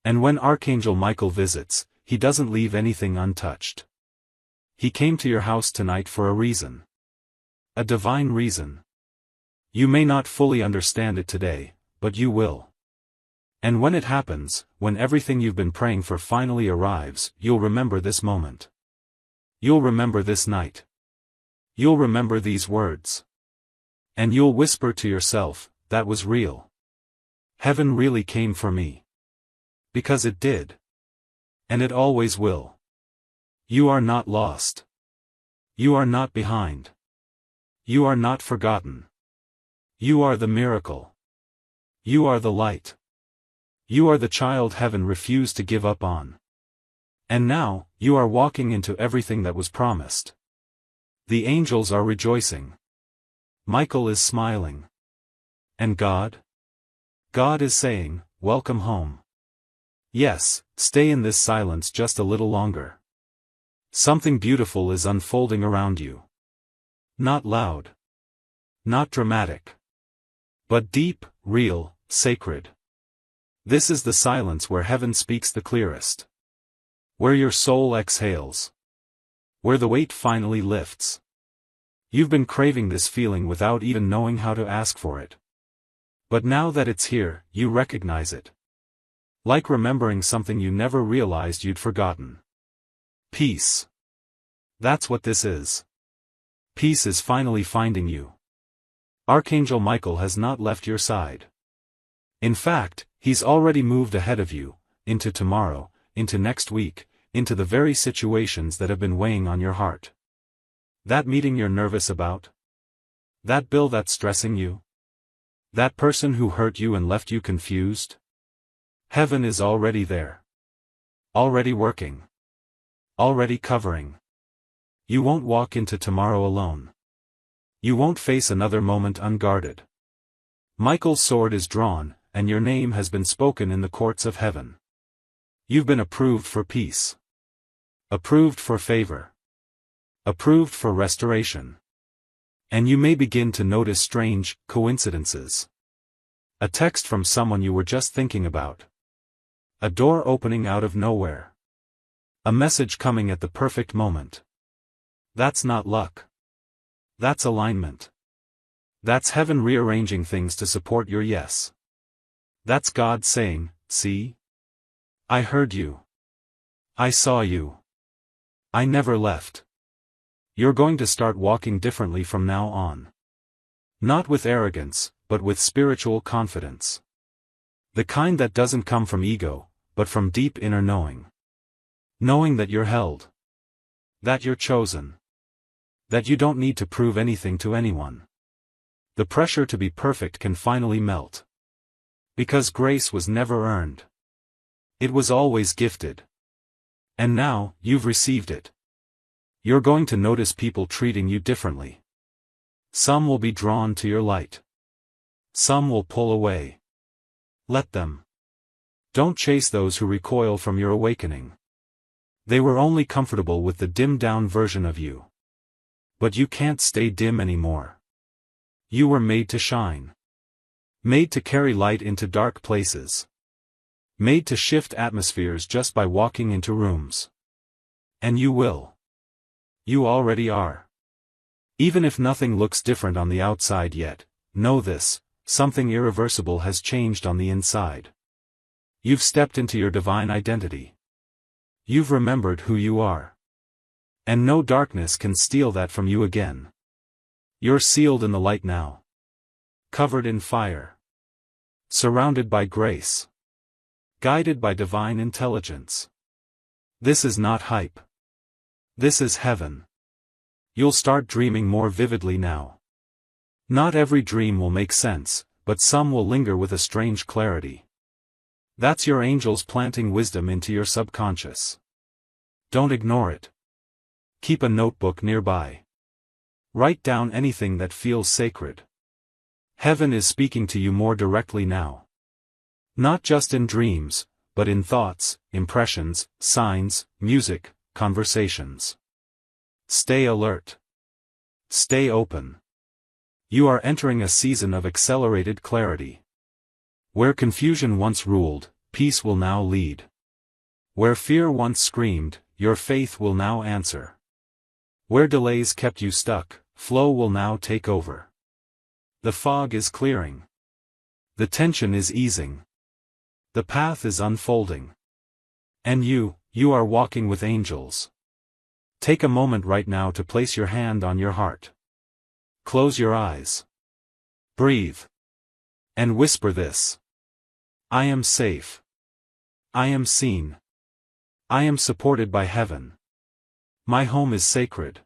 And when Archangel Michael visits, he doesn't leave anything untouched. He came to your house tonight for a reason. A divine reason. You may not fully understand it today, but you will. And when it happens, when everything you've been praying for finally arrives, you'll remember this moment. You'll remember this night. You'll remember these words. And you'll whisper to yourself, that was real. Heaven really came for me. Because it did. And it always will. You are not lost. You are not behind. You are not forgotten. You are the miracle. You are the light. You are the child heaven refused to give up on. And now, you are walking into everything that was promised. The angels are rejoicing. Michael is smiling. And God? God is saying, welcome home. Yes, stay in this silence just a little longer. Something beautiful is unfolding around you. Not loud. Not dramatic. But deep, real, sacred. This is the silence where heaven speaks the clearest. Where your soul exhales. Where the weight finally lifts. You've been craving this feeling without even knowing how to ask for it. But now that it's here, you recognize it. Like remembering something you never realized you'd forgotten. Peace. That's what this is. Peace is finally finding you. Archangel Michael has not left your side. In fact, he's already moved ahead of you, into tomorrow, into next week, into the very situations that have been weighing on your heart. That meeting you're nervous about? That bill that's stressing you? That person who hurt you and left you confused? Heaven is already there. Already working. Already covering. You won't walk into tomorrow alone. You won't face another moment unguarded. Michael's sword is drawn, and your name has been spoken in the courts of heaven. You've been approved for peace. Approved for favor. Approved for restoration. And you may begin to notice strange coincidences. A text from someone you were just thinking about. A door opening out of nowhere. A message coming at the perfect moment. That's not luck. That's alignment. That's heaven rearranging things to support your yes. That's God saying, see? I heard you. I saw you. I never left. You're going to start walking differently from now on. Not with arrogance, but with spiritual confidence. The kind that doesn't come from ego, but from deep inner knowing. Knowing that you're held. That you're chosen. That you don't need to prove anything to anyone. The pressure to be perfect can finally melt. Because grace was never earned. It was always gifted. And now, you've received it. You're going to notice people treating you differently. Some will be drawn to your light. Some will pull away. Let them. Don't chase those who recoil from your awakening. They were only comfortable with the dimmed-down version of you. But you can't stay dim anymore. You were made to shine. Made to carry light into dark places. Made to shift atmospheres just by walking into rooms. And you will. You already are. Even if nothing looks different on the outside yet, know this, something irreversible has changed on the inside. You've stepped into your divine identity. You've remembered who you are. And no darkness can steal that from you again. You're sealed in the light now. Covered in fire. Surrounded by grace. Guided by divine intelligence. This is not hype. This is heaven. You'll start dreaming more vividly now. Not every dream will make sense, but some will linger with a strange clarity. That's your angels planting wisdom into your subconscious. Don't ignore it. Keep a notebook nearby. Write down anything that feels sacred. Heaven is speaking to you more directly now. Not just in dreams, but in thoughts, impressions, signs, music, conversations. Stay alert. Stay open. You are entering a season of accelerated clarity. Where confusion once ruled, peace will now lead. Where fear once screamed, your faith will now answer. Where delays kept you stuck, flow will now take over. The fog is clearing. The tension is easing. The path is unfolding. And you are walking with angels. Take a moment right now to place your hand on your heart. Close your eyes. Breathe. And whisper this. I am safe. I am seen. I am supported by heaven. My home is sacred.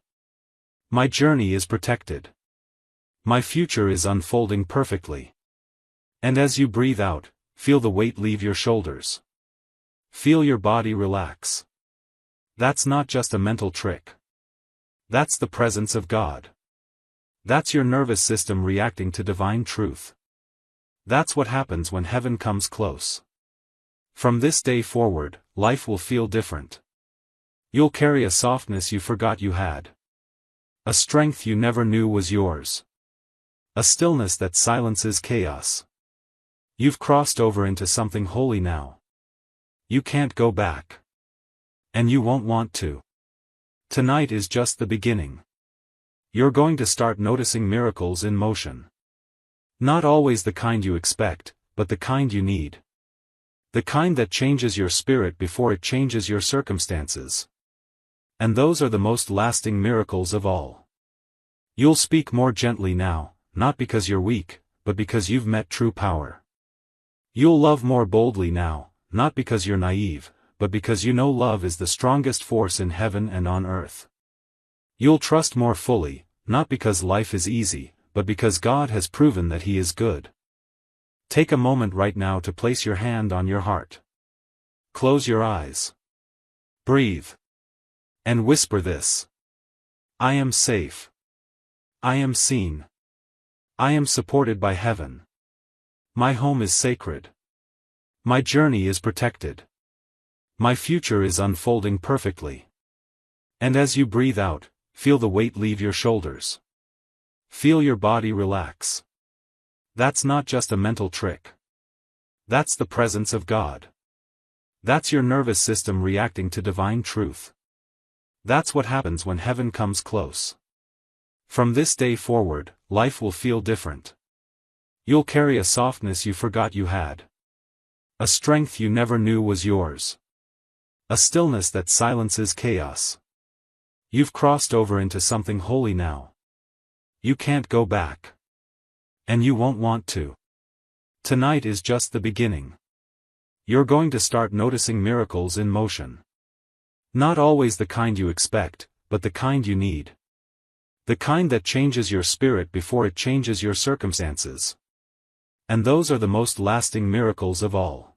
My journey is protected. My future is unfolding perfectly. And as you breathe out, feel the weight leave your shoulders. Feel your body relax. That's not just a mental trick. That's the presence of God. That's your nervous system reacting to divine truth. That's what happens when heaven comes close. From this day forward, life will feel different. You'll carry a softness you forgot you had. A strength you never knew was yours. A stillness that silences chaos. You've crossed over into something holy now. You can't go back. And you won't want to. Tonight is just the beginning. You're going to start noticing miracles in motion. Not always the kind you expect, but the kind you need. The kind that changes your spirit before it changes your circumstances. And those are the most lasting miracles of all. You'll speak more gently now, not because you're weak, but because you've met true power. You'll love more boldly now, not because you're naive, but because you know love is the strongest force in heaven and on earth. You'll trust more fully, not because life is easy, but because God has proven that He is good. Take a moment right now to place your hand on your heart. Close your eyes. Breathe. And whisper this. I am safe. I am seen. I am supported by heaven. My home is sacred. My journey is protected. My future is unfolding perfectly. And as you breathe out, feel the weight leave your shoulders. Feel your body relax. That's not just a mental trick. That's the presence of God. That's your nervous system reacting to divine truth. That's what happens when heaven comes close. From this day forward, life will feel different. You'll carry a softness you forgot you had. A strength you never knew was yours. A stillness that silences chaos. You've crossed over into something holy now. You can't go back. And you won't want to. Tonight is just the beginning. You're going to start noticing miracles in motion. Not always the kind you expect, but the kind you need. The kind that changes your spirit before it changes your circumstances. And those are the most lasting miracles of all.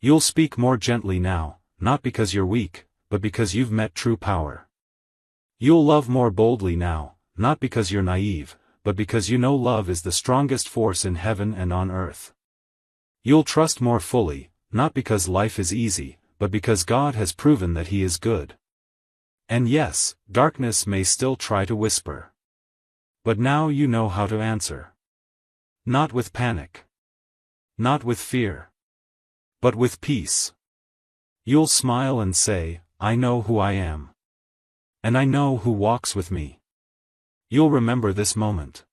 You'll speak more gently now, not because you're weak, but because you've met true power. You'll love more boldly now, not because you're naive, but because you know love is the strongest force in heaven and on earth. You'll trust more fully, not because life is easy, but because God has proven that He is good. And yes, darkness may still try to whisper. But now you know how to answer. Not with panic. Not with fear. But with peace. You'll smile and say, I know who I am. And I know who walks with me. You'll remember this moment.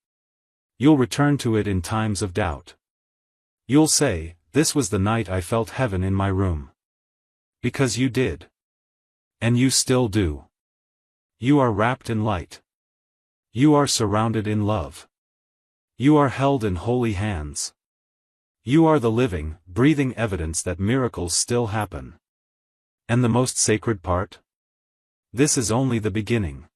You'll return to it in times of doubt. You'll say, this was the night I felt heaven in my room. Because you did. And you still do. You are wrapped in light. You are surrounded in love. You are held in holy hands. You are the living, breathing evidence that miracles still happen. And the most sacred part? This is only the beginning.